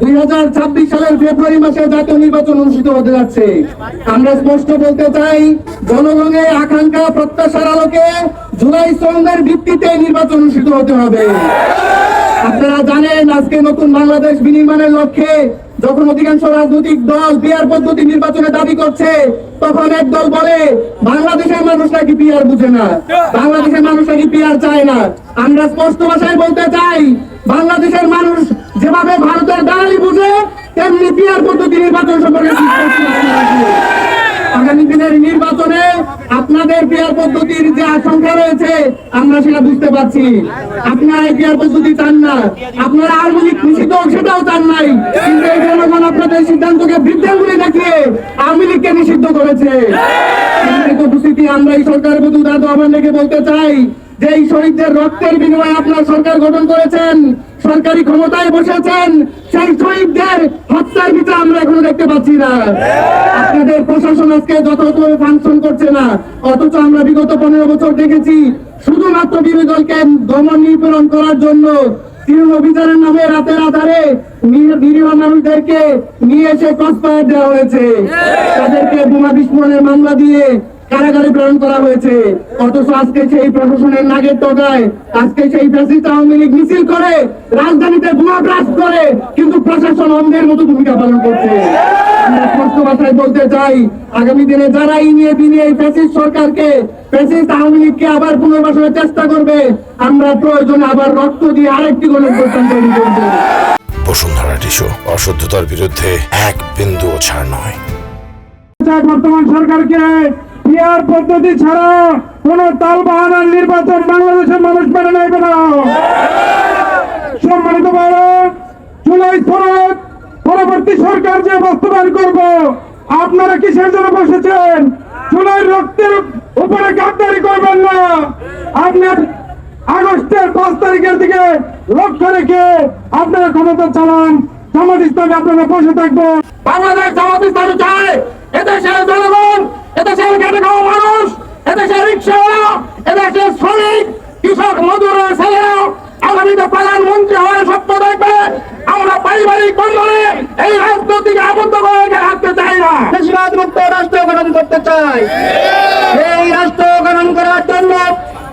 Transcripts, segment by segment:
2026 সালের ফেব্রুয়ারি মাসে জাতীয় নির্বাচন অনুষ্ঠিত হতে যাচ্ছে। আমরা স্পষ্ট বলতে চাই, জনগণের আকাঙ্ক্ষা প্রত্যাশার আলোকে জুলাই সনদের ভিত্তিতে নির্বাচন অনুষ্ঠিত হতে হবে। আপনারা জানেন, আজকে নতুন বাংলাদেশ বিনির্মাণের লক্ষ্যে যখন অধিকাংশ রাজনৈতিক দল পিআর পদ্ধতি নির্বাচনের দাবি করছে, তখন এক দল বলে বাংলাদেশের মানুষ নাকি পিআর বুঝে না, বাংলাদেশের মানুষ নাকি পিআর চায় না। আমরা স্পষ্ট ভাষায় বলতে চাই, বাংলাদেশের মানুষ যেভাবে ভারতের দালালি বুঝে, তেমনি পিআর পদ্ধতি নির্বাচন সম্পর্কে আগামী দিনের নির্বাচনে আপনাদের পিআর পদ্ধতির যে আশঙ্কা রয়েছে আমরা সেটা বুঝতে পারছি। আপনারা এই পিআর পদ্ধতি চান না, আপনারা আওয়ামী লীগ নিষিদ্ধ সেটাও চান নাই, কিন্তু এই জনগণ আপনাদের সিদ্ধান্তকে বৃদ্ধাঙ্গুলি দেখিয়ে আওয়ামী লীগকে নিষিদ্ধ করেছে। উপস্থিতি আমরা এই সরকারের প্রতি উদারতা আহ্বান রেখে বলতে চাই যে এই শহীদদের রক্তের বিনিময়ে আপনার সরকার গঠন করেছেন, সরকারি ক্ষমতায় বসেছেন, সেই শহীদদের হত্যার বিচার আমরা এখনো দেখতে পাচ্ছি না। আপনাদের প্রশাসন আজকে যথাযথভাবে ফাংশন করছে না, অথচ আমরা বিগত 15 বছর দেখেছি শুধুমাত্র বিরোধী দলকে দমন নিপীড়ন করার জন্য তৃণমূল অভিযানের নামে রাতের আধারে নিরীহ মানুষদেরকে নিয়ে এসে ক্রসফায়ার দেওয়া হয়েছে, তাদেরকে বোমা বিস্ফোরণের মামলা দিয়ে কারাগারে প্রেরণ করা হয়েছে। অথচ আজকে সেই প্রশাসনের নাগের টোকায় আজকে সেই ফ্যাসিস্ট আওয়ামী লীগ মিছিল করে রাজধানীতে বোমা ব্লাস্ট করে, কিন্তু প্রশাসন অন্ধের মতো ভূমিকা পালন করছে। আমরা স্পষ্ট ভাষায় বলতে চাই, আগামী দিনে যারা এই নিয়ে এই ফ্যাসিস্ট সরকারকে, ফ্যাসিস্ট আওয়ামী লীগকে আবার পুনর্বাসনের চেষ্টা করবে, আমরা প্রয়োজনে আবার রক্ত দিয়ে আরেকটি গণঅভ্যুত্থান তৈরি করব। বসুন্ধরা টিস্যু অশুদ্ধতার বিরুদ্ধে এক বিন্দুও ছাড় নয়। বর্তমান সরকারকে পিআর পদ্ধতি ছাড়া কোন তাল বাহানার নির্বাচন বাংলাদেশের মানুষ মেনে নেবে না। সম্মানিত ভারত, জুলাই সনদ পরবর্তী সরকার যে বাস্তবায়ন করব, আপনারা কিসের জন্য বসেছেন? জুলাই রক্তের উপরে গাদ্দারি করবেন না। আপনার আগস্টের 5 তারিখের দিকে লক্ষ্য রেখে আপনারা ক্ষমতা চালান। জামাত ইসলামে আপনারা বসে থাকবো। বাংলাদেশ জামাত ইসলামী চায় এদেশের জনগণ, এদেশের খেটে খাওয়া মানুষ, এদেশের রিক্সাওয়ালা, এদেশের শ্রমিক, কৃষক, মজুরের ছেলেরা আগামীতে প্রধানমন্ত্রী হওয়ার স্বপ্ন দেখবে। আমরা পারিবারিক বন্ধনে এই রাজনৈতিক আবদ্ধ করে রাখতে চাই না। বেশিরভাগ মুক্ত রাষ্ট্র গঠন করতে চাই। এই রাষ্ট্র গঠন করার জন্য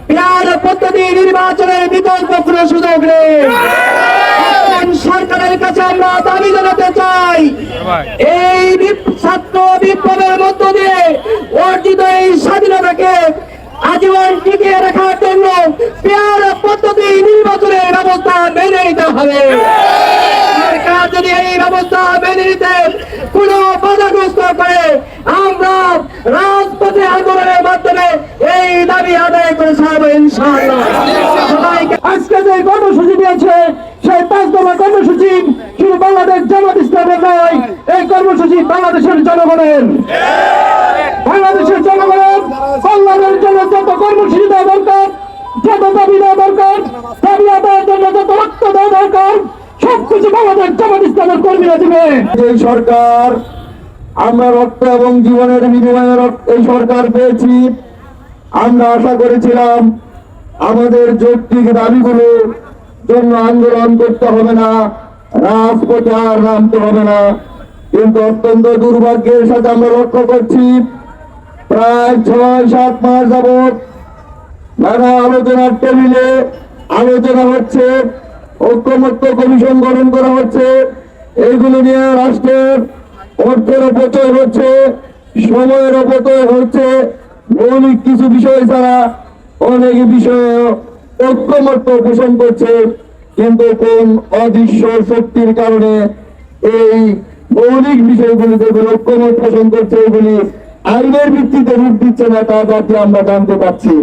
পিআর পদ্ধতি নির্বাচনের বিকল্প কোনো সুযোগ নেই। সরকারের কাছে আমরা দাবি জানাতে চাই, এই ছাত্র বিপ্লবের মধ্য দিয়ে অর্জিত এই স্বাধীনতাকে আজীবন টিকিয়ে রাখার জন্য পিআর পদ্ধতি নির্বাচনের ব্যবস্থা মেনে নিতে হবে। সরকার যদি এই ব্যবস্থা মেনে নিতে কোন বাধাগ্রস্ত করে, আমরা রাজপথে আন্দোলনের মাধ্যমে এই দাবি আদায় করে ছাড়ব ইনশাআল্লাহ। আজকে যে কর্মসূচি দিয়েছে সেই 5 দফা কর্মসূচি শুধু বাংলাদেশ জামাত ইসলামের নয়, এই কর্মসূচি বাংলাদেশের জনগণের। বাংলাদেশের জনগণের কল্যাণের জন্য যত কর্মসূচি দেওয়া দরকার, যত দাবি দেওয়া দরকার, দাবি আদায়ের জন্য যত রক্ত দেওয়া দরকার, সবকিছু বাংলাদেশ জামাত ইসলামের কর্মীরা দিবে। এই সরকার, আমরা রক্ত এবং জীবনের বিনিময়ে এই সরকার পেয়েছি। আমরা আশা করেছিলাম আমাদের যৌক্তিক দাবিগুলো জন্য আন্দোলন করতে হবে না, রাজপথে আর নামতে হবে না। কিন্তু অত্যন্ত দুর্ভাগ্যের সাথে আমরা লক্ষ্য করছি, প্রায় 6-7 মাস যাবৎ নানা আলোচনার টেবিলে আলোচনা হচ্ছে, ঐক্যমত্য কমিশন গঠন করা হচ্ছে। এইগুলো নিয়ে রাষ্ট্রের অর্থের অপচয় হচ্ছে, সময়ের অপচয় হচ্ছে। মৌলিক কিছু বিষয় ছাড়া অনেক বিষয়ে ঐক্যমত্য পোষণ করছে, কিন্তু কোন অদৃশ্য শক্তির কারণে এই মৌলিক বিষয়গুলিতে ঐক্যমত পোষণ করছে, এগুলি আইনের ভিত্তিতে রূপ দিচ্ছে না, তা আমরা জানতে পারছি।